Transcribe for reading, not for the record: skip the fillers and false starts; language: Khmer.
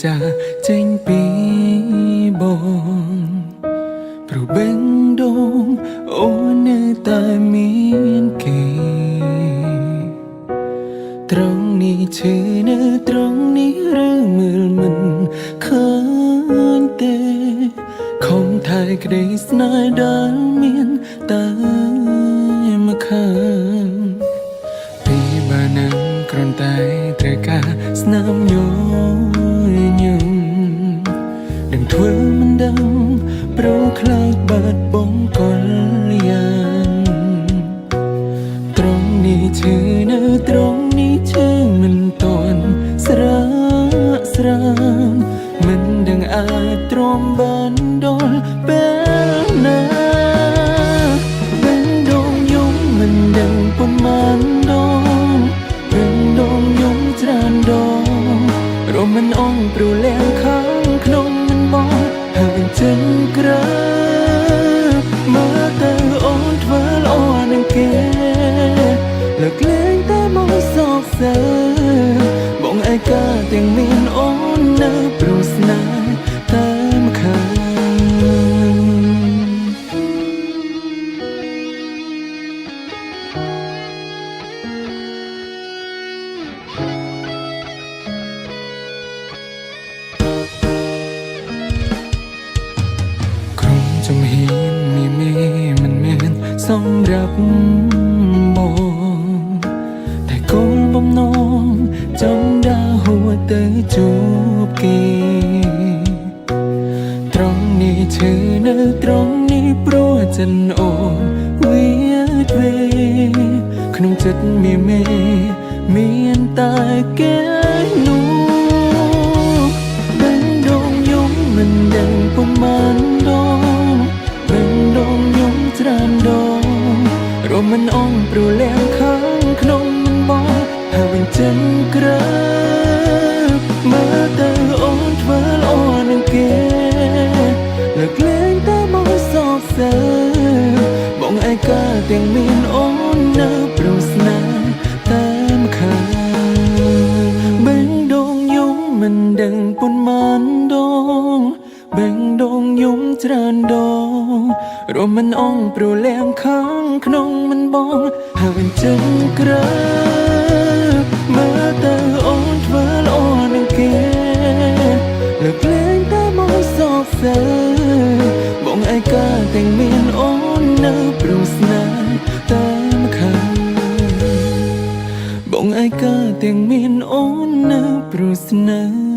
ចាចេញពីបងព្រោះបេះដូងអូននៅតែមានគេត្រង់នេះឈឺនៅត្រង់នេះឬមើលមិនឃើញទេខំថែក្តីស្នេហ៍ដែលមានតែមកខាងពីបាណាំគ្រាន់តែត្រូវការស្នាមញញឹមដឹងធ្វើមិនដឹងព្រោះខ្លាចបាត់បង់កលយ៉ាងត្រង់នេះឈឺនៅត្រង់នេះឈឺមិនតន់ស្រាស្រានមិនដឹងអាចទ្រាំបានដល់ពេលណាបេះដូងយំមិនដឹងប៉ុន្មានដងបេះដូងយំច្រើនដងរមមិនអងព្រោះលែងខាងក្នុងមិនបងហើយចិនក្រើមើលទៅអូនធ្វើល្អនឹងគេលើកលែងតែមកសោកសៅបងឯកាទាំងមានអូននៅព្រោះស្នេហ៍តែម្ខាងចំហៀនមីមេមិនមានសម្រាប់បងតែគោលបំណងចង់ដើរហួរទៅជួបគេត្រង់នេះឈឺនៅត្រង់នេះព្រោះចិនអូនវាទ្វេក្នុងចិត្តមីមេមានតែគេនោះបេះដូងយំមិនដឹងប៉ុន្មានដងច្រើនដងរមមិនអងព្រោះលែងខាងក្នុងមិនបងហើយចិនក្រើមើលទៅអូនធ្វើល្អនឹងគេលើកលែងតែមកសោកសៅបងឯកាទាំងមានអូននៅព្រោះស្នេហ៍តែម្ខាងបេះដូងយំមិនដឹងប៉ុន្មានដងបេះដូងយំច្រើនដងរមមិនអងព្រោះលែងខាងក្នុងមិនបងហើយចិនក្រើមើលទៅអូនធ្វើល្អនឹងគេលើកលែងតែមកសោកសៅបងឯកាទាំងមានអូននៅព្រោះស្នេហ៍តែម្ខាងបងឯកាទាំងមានអូននៅព្រោះស្នេហ៍